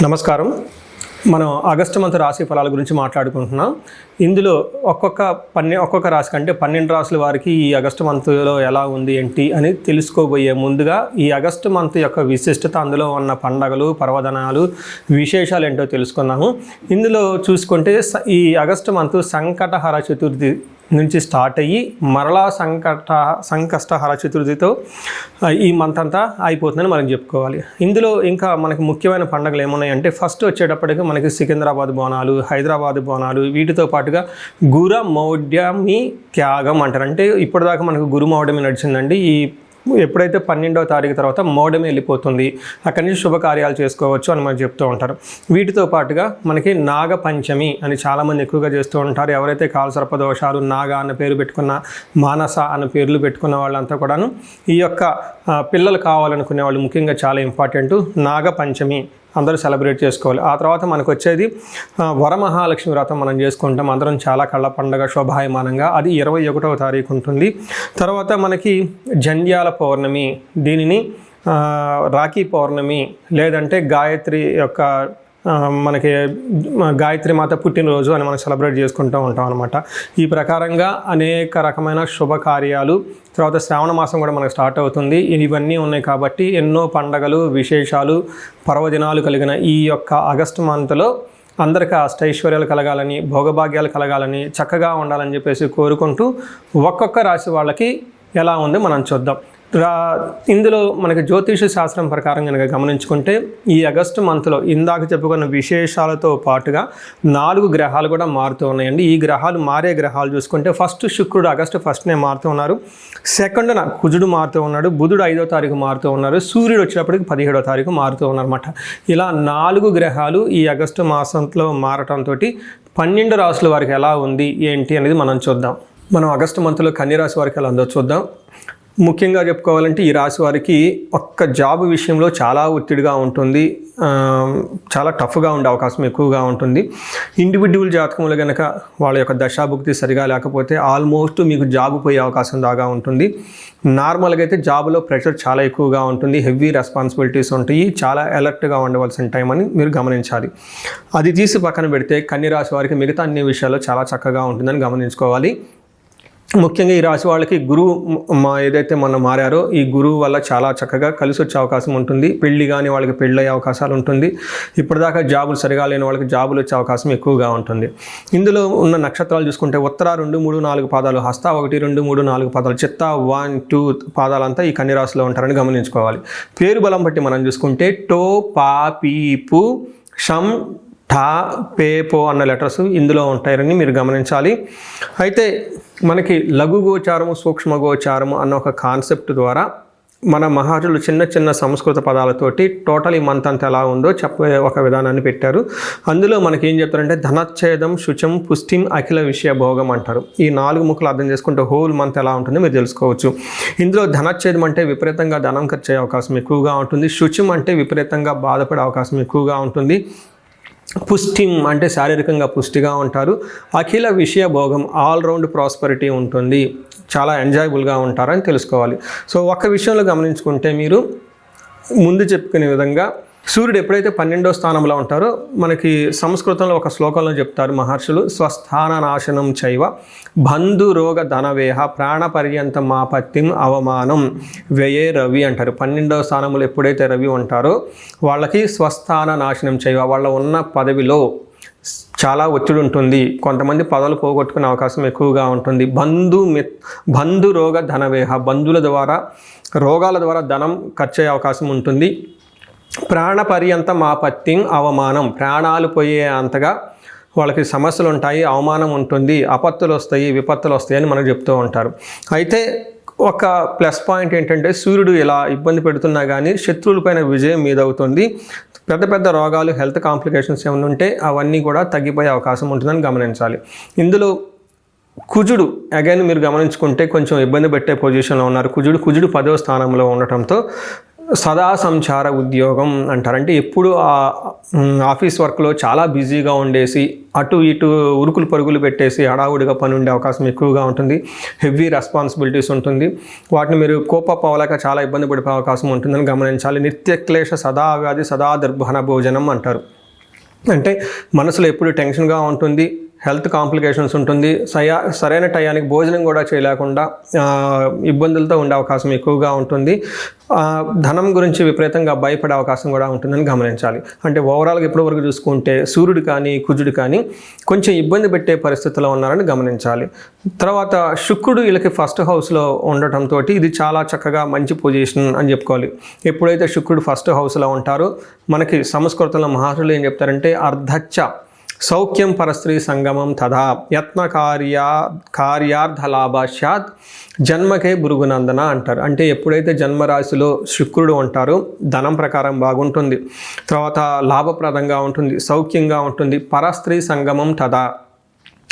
నమస్కారం. మనం August month రాశి ఫలాల గురించి మాట్లాడుకుంటున్నాం. ఇందులో ఒక్కొక్క రాశి కంటే 12 రాశుల వారికి ఈ ఆగస్టు మంత్లో ఎలా ఉంది ఏంటి అని తెలుసుకోబోయే ముందుగా ఈ ఆగస్టు మంత్ యొక్క విశిష్టత, అందులో ఉన్న పండగలు, పర్వదినాలు, విశేషాలు ఏంటో తెలుసుకున్నాము. ఇందులో చూసుకుంటే ఈ ఆగస్టు మంత్ సంకటహర చతుర్థి నుంచి స్టార్ట్ అయ్యి మరలా సంకష్టహర చతుర్థితో ఈ మంత్ అంతా అయిపోతుందని మనం చెప్పుకోవాలి. ఇందులో ఇంకా మనకి ముఖ్యమైన పండుగలు ఏమున్నాయంటే, ఫస్ట్ వచ్చేటప్పటికి మనకి సికింద్రాబాద్ బోనాలు, హైదరాబాద్ బోనాలు, వీటితో పాటుగా గురుమౌఢ్యమి త్యాగం అంటారు. అంటే ఇప్పటిదాకా మనకు గురుమౌఢ్యమి నడిచిందండి. ఎప్పుడైతే 12వ తారీఖు తర్వాత మౌఢ్యమి వెళ్ళిపోతుంది, అక్కడి నుంచి శుభకార్యాలు చేసుకోవచ్చు అని మనకు చెప్తూ ఉంటారు. వీటితో పాటుగా మనకి నాగపంచమి అని చాలామంది ఎక్కువగా చేస్తూ ఉంటారు. ఎవరైతే కాలసర్పదోషాలు, నాగ అన్న పేరు పెట్టుకున్న, మానస అన్న పేర్లు పెట్టుకున్న వాళ్ళంతా కూడాను ఈ యొక్క పిల్లలు కావాలనుకునే వాళ్ళు ముఖ్యంగా చాలా ఇంపార్టెంట్. నాగపంచమి అందరూ సెలబ్రేట్ చేసుకోవాలి. ఆ తర్వాత మనకు వచ్చేది వరమహాలక్ష్మి వ్రతం మనం చేసుకుంటాం. అందరం చాలా కళ్ళ పండగ శోభాయమానంగా. అది 21వ తారీఖు ఉంటుంది. తర్వాత మనకి జంధ్యాల పౌర్ణమి, దీనిని రాఖీ పౌర్ణమి, లేదంటే గాయత్రి యొక్క మనకి గాయత్రి మాత పుట్టినరోజు అని మనం సెలబ్రేట్ చేసుకుంటూ ఉంటాం అనమాట. ఈ ప్రకారంగా అనేక రకమైన శుభకార్యాలు, తర్వాత శ్రావణ మాసం కూడా మనకు స్టార్ట్ అవుతుంది. ఇవన్నీ ఉన్నాయి కాబట్టి ఎన్నో పండగలు, విశేషాలు, పర్వదినాలు కలిగిన ఈ యొక్క ఆగస్టు మంత్లో అందరికీ అష్టైశ్వర్యాలు కలగాలని, భోగభాగ్యాలు కలగాలని, చక్కగా ఉండాలని చెప్పేసి కోరుకుంటూ ఒక్కొక్క రాశి వాళ్ళకి ఎలా ఉందో మనం చూద్దాం. ఇందులో మనకి జ్యోతిష శాస్త్రం ప్రకారం కనుక గమనించుకుంటే ఈ ఆగస్టు మంత్లో ఇందాక చెప్పుకున్న విశేషాలతో పాటుగా 4 గ్రహాలు కూడా మారుతూ ఉన్నాయండి. ఈ గ్రహాలు మారే గ్రహాలు చూసుకుంటే ఫస్ట్ శుక్రుడు ఆగస్టు 1నే మారుతూ ఉన్నారు. సెకండ్న కుజుడు మారుతూ ఉన్నాడు. బుధుడు 5వ తారీఖు మారుతూ ఉన్నారు. సూర్యుడు వచ్చేటప్పటికి 17వ తారీఖు మారుతూ ఉన్నారన్నమాట. ఇలా 4 గ్రహాలు ఈ ఆగస్టు మాసంలో మారటంతో 12 రాశుల వారికి ఎలా ఉంది ఏంటి అనేది మనం చూద్దాం. మనం ఆగస్టు మంత్లో కన్య రాశి వారికి ఎలా ఉందో చూద్దాం. ముఖ్యంగా చెప్పుకోవాలంటే ఈ రాశి వారికి ఒక్క జాబ్ విషయంలో చాలా ఒత్తిడిగా ఉంటుంది, చాలా టఫ్గా ఉండే అవకాశం ఎక్కువగా ఉంటుంది. ఇండివిజువల్ జాతకములు కనుక వాళ్ళ యొక్క దశాభుక్తి సరిగా లేకపోతే ఆల్మోస్ట్ మీకు జాబ్ పోయే అవకాశం దాకా ఉంటుంది. నార్మల్గా అయితే జాబ్లో ప్రెషర్ చాలా ఎక్కువగా ఉంటుంది, హెవీ రెస్పాన్సిబిలిటీస్ ఉంటాయి, చాలా అలర్ట్గా ఉండవలసిన టైం అని మీరు గమనించాలి. అది తీసి పక్కన పెడితే కన్య రాశి వారికి మిగతా అన్ని విషయాల్లో చాలా చక్కగా ఉంటుందని గమనించుకోవాలి. ముఖ్యంగా ఈ రాశి వాళ్ళకి గురువు ఏదైతే మొన్న మారారో ఈ గురువు వల్ల చాలా చక్కగా కలిసి వచ్చే అవకాశం ఉంటుంది. పెళ్లి కానీ వాళ్ళకి పెళ్ళి అయ్యే అవకాశాలు ఉంటుంది. ఇప్పటిదాకా జాబులు సరిగా లేని వాళ్ళకి జాబులు వచ్చే అవకాశం ఎక్కువగా ఉంటుంది. ఇందులో ఉన్న నక్షత్రాలు చూసుకుంటే ఉత్తర 2, 3, 4 పాదాలు, హస్త 1, 2, 3, 4 పాదాలు, చిత్త 1, 2 పాదాలంతా ఈ కన్య రాశిలో ఉంటారని గమనించుకోవాలి. పేరు బలం బట్టి మనం చూసుకుంటే టో, పా, పీ, పు, షం, ఠా, పే, పో అన్న లెటర్స్ ఇందులో ఉంటాయని మీరు గమనించాలి. అయితే మనకి లఘు గోచారము, సూక్ష్మ గోచారము అన్న ఒక కాన్సెప్ట్ ద్వారా మన మహాజులు చిన్న చిన్న సంస్కృత పదాలతోటి టోటల్ ఈ మంత్ అంతా ఎలా ఉందో చెప్పే ఒక విధానాన్ని పెట్టారు. అందులో మనకి ఏం చెప్తారంటే ధనచ్ఛేదం, శుచం, పుష్టిం, అఖిల విషయ భోగం అంటారు. ఈ 4 ముక్కలు అర్థం చేసుకుంటే హోల్ మంత్ ఎలా ఉంటుందో మీరు తెలుసుకోవచ్చు. ఇందులో ధనచ్ఛేదం అంటే విపరీతంగా ధనం ఖర్చు అయ్యే అవకాశం ఎక్కువగా ఉంటుంది. శుచం అంటే విపరీతంగా బాధపడే అవకాశం ఎక్కువగా ఉంటుంది. పుష్టిం అంటే శారీరకంగా పుష్టిగా ఉంటారు. అఖిల విషయ భోగం, ఆల్రౌండ్ ప్రాస్పరిటీ ఉంటుంది, చాలా ఎంజాయబుల్గా ఉంటారని తెలుసుకోవాలి. సో ఒక్క విషయంలో గమనించుకుంటే మీరు ముందు చెప్పుకునే విధంగా సూర్యుడు ఎప్పుడైతే 12వ స్థానంలో ఉంటారో మనకి సంస్కృతంలో ఒక శ్లోకంలో చెప్తారు మహర్షులు, స్వస్థాన నాశనం చైవ బంధు రోగ ధనవేహ ప్రాణపర్యంతం మాపత్తిం అవమానం వ్యయే రవి అంటారు. 12వ స్థానంలో ఎప్పుడైతే రవి ఉంటారో వాళ్ళకి స్వస్థాన నాశనం చైవ, వాళ్ళ ఉన్న పదవిలో చాలా ఒత్తిడి ఉంటుంది. కొంతమంది పదవులు పోగొట్టుకునే అవకాశం ఎక్కువగా ఉంటుంది. బంధు రోగ ధనవేహ, బంధువుల ద్వారా, రోగాల ద్వారా ధనం ఖర్చు అయ్యే అవకాశం ఉంటుంది. ప్రాణపర్యంతం ఆపత్తిం అవమానం, ప్రాణాలు పోయే అంతగా వాళ్ళకి సమస్యలు ఉంటాయి, అవమానం ఉంటుంది, ఆపత్తులు వస్తాయి, విపత్తులు వస్తాయి అని మనకు చెప్తూ ఉంటారు. అయితే ఒక ప్లస్ పాయింట్ ఏంటంటే సూర్యుడు ఇలా ఇబ్బంది పెడుతున్నా కానీ శత్రువులపైన విజయం మీదవుతుంది. పెద్ద పెద్ద రోగాలు, హెల్త్ కాంప్లికేషన్స్ ఏమైనా ఉంటే అవన్నీ కూడా తగ్గిపోయే అవకాశం ఉంటుందని గమనించాలి. ఇందులో కుజుడు అగైన్ మీరు గమనించుకుంటే కొంచెం ఇబ్బంది పెట్టే పొజిషన్లో ఉన్నారు. కుజుడు 10వ స్థానంలో ఉండటంతో సదా సంచార ఉద్యోగం అంటారు. అంటే ఎప్పుడు ఆఫీస్ వర్క్లో చాలా బిజీగా ఉండేసి అటు ఇటు ఉరుకులు పరుగులు పెట్టేసి హడావుడిగా పని ఉండే అవకాశం ఎక్కువగా ఉంటుంది. హెవీ రెస్పాన్సిబిలిటీస్ ఉంటుంది. వాటిని మీరు కోపప్ అవ్వలేక చాలా ఇబ్బంది పడిపోయే అవకాశం ఉంటుందని గమనించాలి. నిత్యక్లేశ సదా వ్యాధి సదా దుర్భన భోజనం అంటారు. అంటే మనసులో ఎప్పుడు టెన్షన్గా ఉంటుంది, హెల్త్ కాంప్లికేషన్స్ ఉంటుంది, సరైన టయానికి భోజనం కూడా చేయలేకుండా ఇబ్బందులతో ఉండే అవకాశం ఎక్కువగా ఉంటుంది. ధనం గురించి విపరీతంగా భయపడే అవకాశం కూడా ఉంటుందని గమనించాలి. అంటే ఓవరాల్గా ఇప్పటివరకు చూసుకుంటే సూర్యుడు కానీ కుజుడు కానీ కొంచెం ఇబ్బంది పెట్టే పరిస్థితిలో ఉన్నారని గమనించాలి. తర్వాత శుక్రుడు వీళ్ళకి ఫస్ట్ హౌస్లో ఉండటంతో ఇది చాలా చక్కగా మంచి పొజిషన్ అని చెప్పుకోవాలి. ఎప్పుడైతే శుక్రుడు ఫస్ట్ హౌస్లో ఉంటారో మనకి సంస్కృతంలో మహర్షులు ఏం చెప్తారంటే అర్ధచ్చ సౌఖ్యం పరస్త్రీ సంగమం తథా యత్న కార్యార్థలాభాశ్యాత్ జన్మకే భృగునందన అంటారు. అంటే ఎప్పుడైతే జన్మరాశిలో శుక్రుడు ఉంటారో ధనం ప్రకారం బాగుంటుంది, తర్వాత లాభప్రదంగా ఉంటుంది, సౌఖ్యంగా ఉంటుంది. పరస్త్రీ సంగమం తథా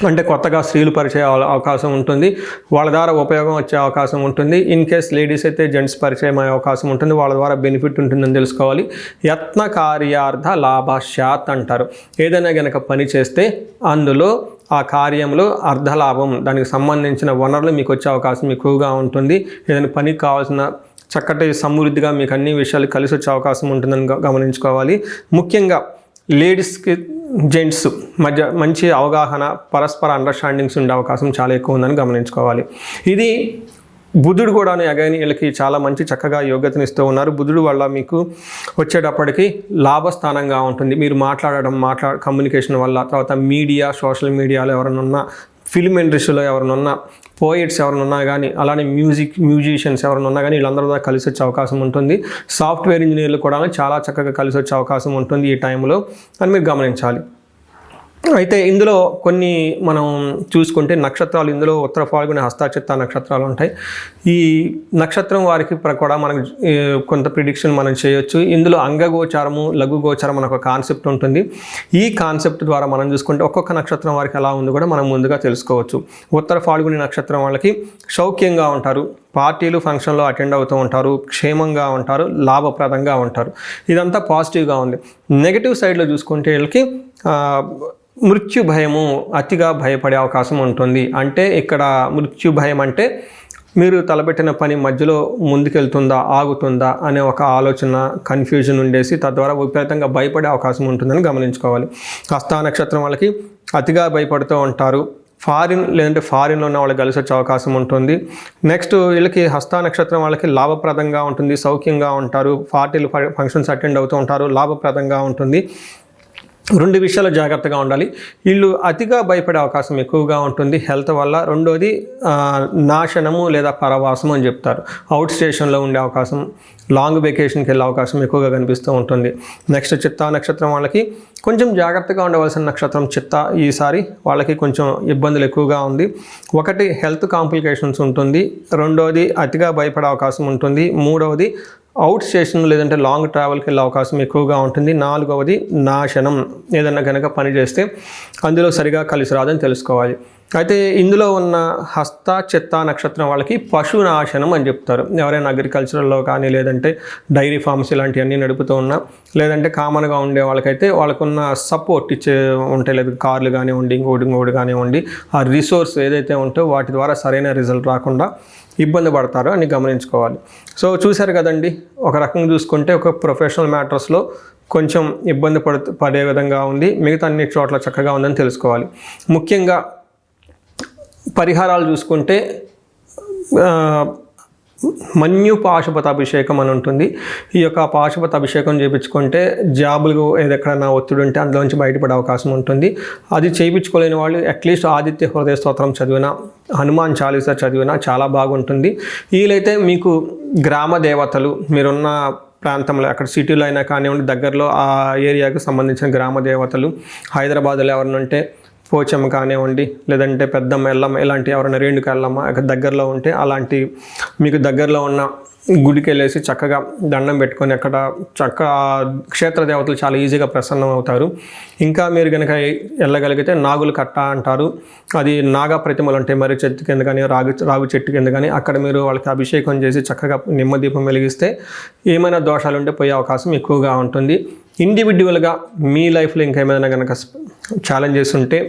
అంటే కొత్తగా స్త్రీలు పరిచయ అవకాశం ఉంటుంది, వాళ్ళ ద్వారా ఉపయోగం వచ్చే అవకాశం ఉంటుంది. ఇన్ కేస్ లేడీస్ అయితే జెంట్స్ పరిచయం అయ్యే అవకాశం ఉంటుంది, వాళ్ళ ద్వారా బెనిఫిట్ ఉంటుందని తెలుసుకోవాలి. యత్న కార్యార్థ లాభాశ్యాత్ అంటారు. ఏదైనా కనుక పని చేస్తే అందులో ఆ కార్యంలో అర్ధలాభం, దానికి సంబంధించిన వనరులు మీకు వచ్చే అవకాశం ఎక్కువగా ఉంటుంది. ఏదైనా పనికి కావాల్సిన చక్కటి సమృద్ధిగా మీకు అన్ని విషయాలు కలిసి వచ్చే అవకాశం ఉంటుందని గమనించుకోవాలి. ముఖ్యంగా లేడీస్కి జెంట్స్ మధ్య మంచి అవగాహన, పరస్పర అండర్స్టాండింగ్స్ ఉండే అవకాశం చాలా ఎక్కువ ఉందని గమనించుకోవాలి. ఇది బుధుడు కూడా అగైన్ వీళ్ళకి చాలా మంచి చక్కగా యోగ్యతనిస్తూ ఉన్నారు. బుధుడు వల్ల మీకు వచ్చేటప్పటికి లాభస్థానంగా ఉంటుంది. మీరు కమ్యూనికేషన్ వల్ల, తర్వాత మీడియా, సోషల్ మీడియాలో ఎవరైనా ఉన్నా, ఫిల్మ్ ఇండస్ట్రీలో ఎవరైనా ఉన్నా, పోయిట్స్ ఎవరైనా ఉన్నా కానీ, అలానే మ్యూజిషియన్స్ ఎవరైనా ఉన్నా కానీ వీళ్ళందరూ కూడా కలిసి వచ్చే అవకాశం ఉంటుంది. సాఫ్ట్వేర్ ఇంజనీర్లు కూడా చాలా చక్కగా కలిసి వచ్చే అవకాశం ఉంటుంది ఈ టైంలో అని మీరు గమనించాలి. అయితే ఇందులో కొన్ని మనం చూసుకుంటే నక్షత్రాలు, ఇందులో ఉత్తర ఫాల్గుని హస్తాచిత్త నక్షత్రాలు ఉంటాయి. ఈ నక్షత్రం వారికి కూడా మనకు కొంత ప్రిడిక్షన్ మనం చేయొచ్చు. ఇందులో అంగగోచారము, లఘుగోచారం అనే ఒక కాన్సెప్ట్ ఉంటుంది. ఈ కాన్సెప్ట్ ద్వారా మనం చూసుకుంటే ఒక్కొక్క నక్షత్రం వారికి ఎలా ఉంది కూడా మనం ముందుగా తెలుసుకోవచ్చు. ఉత్తర ఫాల్గుని నక్షత్రం వాళ్ళకి సౌఖ్యంగా ఉంటారు, పార్టీలు ఫంక్షన్లో అటెండ్ అవుతూ ఉంటారు, క్షేమంగా ఉంటారు, లాభప్రదంగా ఉంటారు. ఇదంతా పాజిటివ్గా ఉంది. నెగిటివ్ సైడ్లో చూసుకుంటే వీళ్ళకి మృత్యు భయము, అతిగా భయపడే అవకాశం ఉంటుంది. అంటే ఇక్కడ మృత్యు భయం అంటే మీరు తలపెట్టిన పని మధ్యలో ముందుకెళ్తుందా, ఆగుతుందా అనే ఒక ఆలోచన, కన్ఫ్యూజన్ ఉండేసి తద్వారా విపరీతంగా భయపడే అవకాశం ఉంటుందని గమనించుకోవాలి. హస్త నక్షత్రం వాళ్ళకి అతిగా భయపడుతూ ఉంటారు. ఫారిన్లో ఉన్న వాళ్ళకి కలిసి వచ్చే అవకాశం ఉంటుంది. నెక్స్ట్ వీళ్ళకి హస్త నక్షత్రం వాళ్ళకి లాభప్రదంగా ఉంటుంది, సౌఖ్యంగా ఉంటారు, పార్టీలు ఫంక్షన్స్ అటెండ్ అవుతూ ఉంటారు, లాభప్రదంగా ఉంటుంది. రెండు విషయాలు జాగ్రత్తగా ఉండాలి. వీళ్ళు అతిగా భయపడే అవకాశం ఎక్కువగా ఉంటుంది హెల్త్ వల్ల. రెండోది నాశనము లేదా పరవాసము అని చెప్తారు. అవుట్ స్టేషన్లో ఉండే అవకాశం, లాంగ్ వెకేషన్కి వెళ్ళే అవకాశం ఎక్కువగా కనిపిస్తూ ఉంటుంది. నెక్స్ట్ చిత్తా నక్షత్రం వాళ్ళకి కొంచెం జాగ్రత్తగా ఉండవలసిన నక్షత్రం చిత్త. ఈసారి వాళ్ళకి కొంచెం ఇబ్బందులు ఎక్కువగా ఉంది. ఒకటి హెల్త్ కాంప్లికేషన్స్ ఉంటుంది, రెండోది అతిగా భయపడే అవకాశం ఉంటుంది, మూడవది అవుట్ స్టేషన్ లేదంటే లాంగ్ ట్రావెల్కి వెళ్ళే అవకాశం ఎక్కువగా ఉంటుంది, నాలుగవది నాశనం, ఏదన్నా కనుక పని చేస్తే అందులో సరిగా కలిసి రాదని తెలుసుకోవాలి. అయితే ఇందులో ఉన్న హస్త చిత్త నక్షత్రం వాళ్ళకి పశునాశనం అని చెప్తారు. ఎవరైనా అగ్రికల్చరల్లో కానీ లేదంటే డైరీ ఫార్మ్స్ ఇలాంటివన్నీ నడుపుతూ ఉన్నా, లేదంటే కామన్గా ఉండే వాళ్ళకైతే వాళ్ళకున్న సపోర్ట్ ఇచ్చే ఉంటాయి, లేదా కార్లు కానివ్వండి, ఇంకోటి కానివ్వండి, ఆ రిసోర్స్ ఏదైతే ఉంటో వాటి ద్వారా సరైన రిజల్ట్ రాకుండా ఇబ్బంది పడతారో అని గమనించుకోవాలి. సో చూశారు కదండి, ఒక రకంగా చూసుకుంటే ఒక ప్రొఫెషనల్ మ్యాటర్స్లో కొంచెం ఇబ్బంది పడే విధంగా ఉంది, మిగతా అన్ని చోట్ల చక్కగా ఉందని తెలుసుకోవాలి. ముఖ్యంగా పరిహారాలు చూసుకుంటే మన్యు పాశుపత అభిషేకం అని ఉంటుంది. ఈ యొక్క పాశుపత అభిషేకం చేయించుకుంటే జాబులు ఎక్కడైనా ఒత్తిడి ఉంటే అందులోంచి బయటపడే అవకాశం ఉంటుంది. అది చేయించుకోలేని వాళ్ళు అట్లీస్ట్ ఆదిత్య హృదయ స్తోత్రం చదివినా, హనుమాన్ చాలీసా చదివినా చాలా బాగుంటుంది. వీలైతే మీకు గ్రామ దేవతలు మీరున్న ప్రాంతంలో, అక్కడ సిటీలో అయినా కానివ్వండి, దగ్గరలో ఆ ఏరియాకి సంబంధించిన గ్రామ దేవతలు, హైదరాబాద్లో ఎవరైనా ఉంటే పోచమ్మ కానివ్వండి, లేదంటే పెద్దమ్మ, ఎల్లమ్మ, ఇలాంటి ఎవరైనా రేణుక ఎల్లమ్మ దగ్గరలో ఉంటే అలాంటి మీకు దగ్గరలో ఉన్న గుడికి వెళ్ళేసి చక్కగా దండం పెట్టుకొని అక్కడ క్షేత్ర దేవతలు చాలా ఈజీగా ప్రసన్నం అవుతారు. ఇంకా మీరు కనుక వెళ్ళగలిగితే నాగుల కట్ట అంటారు, అది నాగా ప్రతిమలు ఉంటాయి మర్రి చెట్టు కింద కానీ రాగు చెట్టు కింద కానీ, అక్కడ మీరు వాళ్ళకి అభిషేకం చేసి చక్కగా నిమ్మదీపం వెలిగిస్తే ఏమైనా దోషాలు ఉంటే పోయే అవకాశం ఎక్కువగా ఉంటుంది. ఇండివిజువల్గా మీ లైఫ్లో ఇంకేమైనా కనుక ఛాలెంజెస్ ఉంటే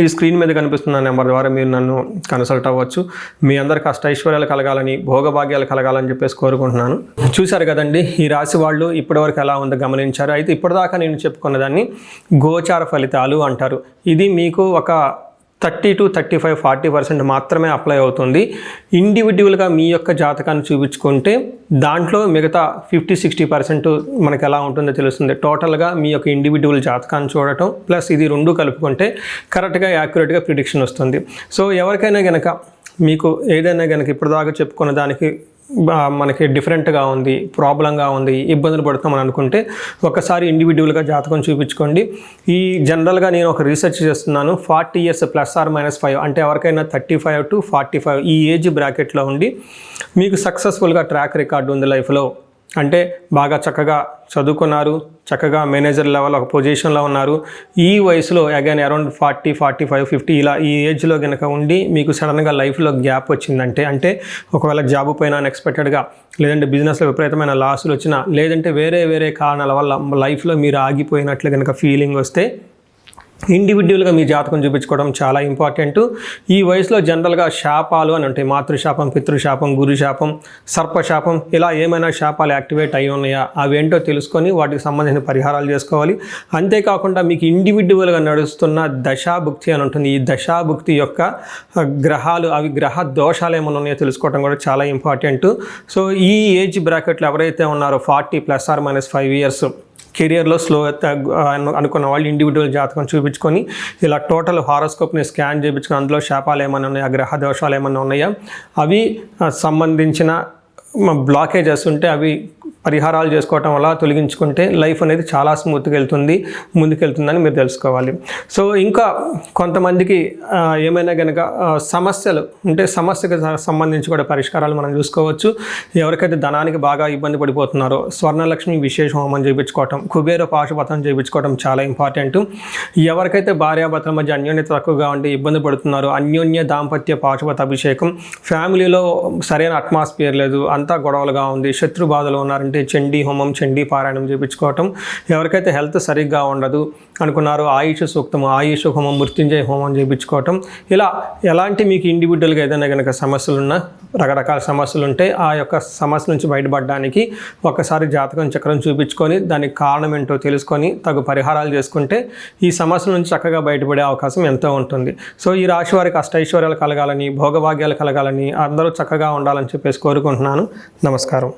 ఈ స్క్రీన్ మీద కనిపిస్తున్న నెంబర్ ద్వారా మీరు నన్ను కన్సల్ట్ అవ్వచ్చు. మీ అందరికి అష్టైశ్వర్యాలు కలగాలని, భోగభాగ్యాలు కలగాలని చెప్పేసి కోరుకుంటున్నాను. చూశారు కదండి, ఈ రాశి వాళ్ళు ఇప్పటివరకు ఎలా ఉందో గమనించారు. అయితే ఇప్పటిదాకా నేను చెప్పుకున్న దాన్ని గోచార ఫలితాలు అంటారు. ఇది మీకు ఒక 30 to 35, 40% మాత్రమే అప్లై అవుతుంది. ఇండివిజువల్గా మీ యొక్క జాతకాన్ని చూపించుకుంటే దాంట్లో మిగతా 50-60% మనకి ఎలా ఉంటుందో తెలుస్తుంది. టోటల్గా మీ యొక్క ఇండివిజువల్ జాతకాన్ని చూడటం ప్లస్ ఇది రెండు కలుపుకుంటే కరెక్ట్గా యాక్యురేట్గా ప్రిడిక్షన్ వస్తుంది. సో ఎవరికైనా కనుక మీకు ఏదైనా కనుక ఇప్పటిదాకా చెప్పుకున్న దానికి మనకి డిఫరెంట్గా ఉంది, ప్రాబ్లంగా ఉంది, ఇబ్బందులు పడుతామని అనుకుంటే ఒకసారి ఇండివిజువల్గా జాతకం చూపించుకోండి. ఈ జనరల్గా నేను ఒక రీసెర్చ్ చేస్తున్నాను, 40 years +or-5 అంటే ఎవరికైనా 35 to 45 ఈ ఏజ్ బ్రాకెట్లో ఉండి మీకు సక్సెస్ఫుల్గా ట్రాక్ రికార్డు ఉంది లైఫ్లో, అంటే బాగా చక్కగా చదువుకున్నారు, చక్కగా మేనేజర్ లెవెల్ ఒక పొజిషన్లో ఉన్నారు, ఈ వయసులో అగైన్ అరౌండ్ 40, 45, 50 ఇలా ఈ ఏజ్లో కనుక ఉండి మీకు సడన్గా లైఫ్లో గ్యాప్ వచ్చిందంటే, అంటే ఒకవేళ జాబ్ పైన అన్ఎక్స్పెక్టెడ్గా, లేదంటే బిజినెస్లో విపరీతమైన లాసులు వచ్చినా, లేదంటే వేరే కారణాల వల్ల లైఫ్లో మీరు ఆగిపోయినట్లు కనుక ఫీలింగ్ వస్తే ఇండివిజువల్గా మీ జాతకం చూపించుకోవడం చాలా ఇంపార్టెంట్. ఈ వయసులో జనరల్గా శాపాలు అని ఉంటాయి, మాతృశాపం, పితృశాపం, గురుశాపం, సర్పశాపం, ఇలా ఏమైనా శాపాలు యాక్టివేట్ అయి ఉన్నాయా అవేంటో తెలుసుకొని వాటికి సంబంధించిన పరిహారాలు చేసుకోవాలి. అంతేకాకుండా మీకు ఇండివిజువల్గా నడుస్తున్న దశాభుక్తి అని ఉంటుంది. ఈ దశాభుక్తి యొక్క గ్రహాలు, అవి గ్రహ దోషాలు ఏమైనా ఉన్నాయో తెలుసుకోవడం కూడా చాలా ఇంపార్టెంట్. సో ఈ ఏజ్ బ్రాకెట్లో ఎవరైతే ఉన్నారో 40 +or-5 years కెరియర్లో స్లో అనుకున్న వాళ్ళు ఇండివిజువల్ జాతకం చూపించుకొని ఇలా టోటల్ హారోస్కోప్ని స్కాన్ చేయించుకొని అందులో శాపాలు ఏమైనా ఉన్నాయా, గ్రహ దోషాలు ఏమైనా ఉన్నాయా, అవి సంబంధించిన బ్లాకేజెస్ ఉంటే అవి పరిహారాలు చేసుకోవటం వల్ల తొలగించుకుంటే లైఫ్ అనేది చాలా స్మూత్గా ముందుకెళ్తుందని మీరు తెలుసుకోవాలి. సో ఇంకా కొంతమందికి ఏమైనా కనుక సమస్యలు ఉంటే సమస్యకు సంబంధించి కూడా పరిష్కారాలు మనం చూసుకోవచ్చు. ఎవరికైతే ధనానికి బాగా ఇబ్బంది పడిపోతున్నారో స్వర్ణలక్ష్మి విశేష హోమం చేయించుకోవటం, కుబేర పాశుపతం చేయించుకోవటం చాలా ఇంపార్టెంట్. ఎవరికైతే భార్యాభర్తల మధ్య అన్యోన్యత తక్కువగా ఉండి ఇబ్బంది పడుతున్నారో అన్యోన్య దాంపత్య పాశుపత అభిషేకం, ఫ్యామిలీలో సరైన అట్మాస్ఫియర్ లేదు, అంతా గొడవలుగా ఉంది, శత్రు బాధలు ఉన్నారంటే చండీ హోమం, చండీ పారాయణం చేయించుకోవటం. ఎవరికైతే హెల్త్ సరిగ్గా ఉండదు అనుకున్నారో ఆయుష్ సూక్తం, ఆయుష్ హోమం, మృత్యుంజయ హోమం చేయించుకోవటం. ఇలా ఎలాంటి మీకు ఇండివిజువల్గా ఏదైనా కనుక సమస్యలున్నా, రకరకాల సమస్యలు ఉంటే ఆ యొక్క సమస్య నుంచి బయటపడడానికి ఒకసారి జాతకం చక్రం చూపించుకొని దానికి కారణం ఏంటో తెలుసుకొని తగు పరిహారాలు చేసుకుంటే ఈ సమస్యల నుంచి చక్కగా బయటపడే అవకాశం ఎంతో ఉంటుంది. సో ఈ రాశి వారికి అష్టైశ్వర్యాలు కలగాలని, భోగభాగ్యాలు కలగాలని, అందరూ చక్కగా ఉండాలని చెప్పేసి కోరుకుంటున్నాను. నమస్కారం.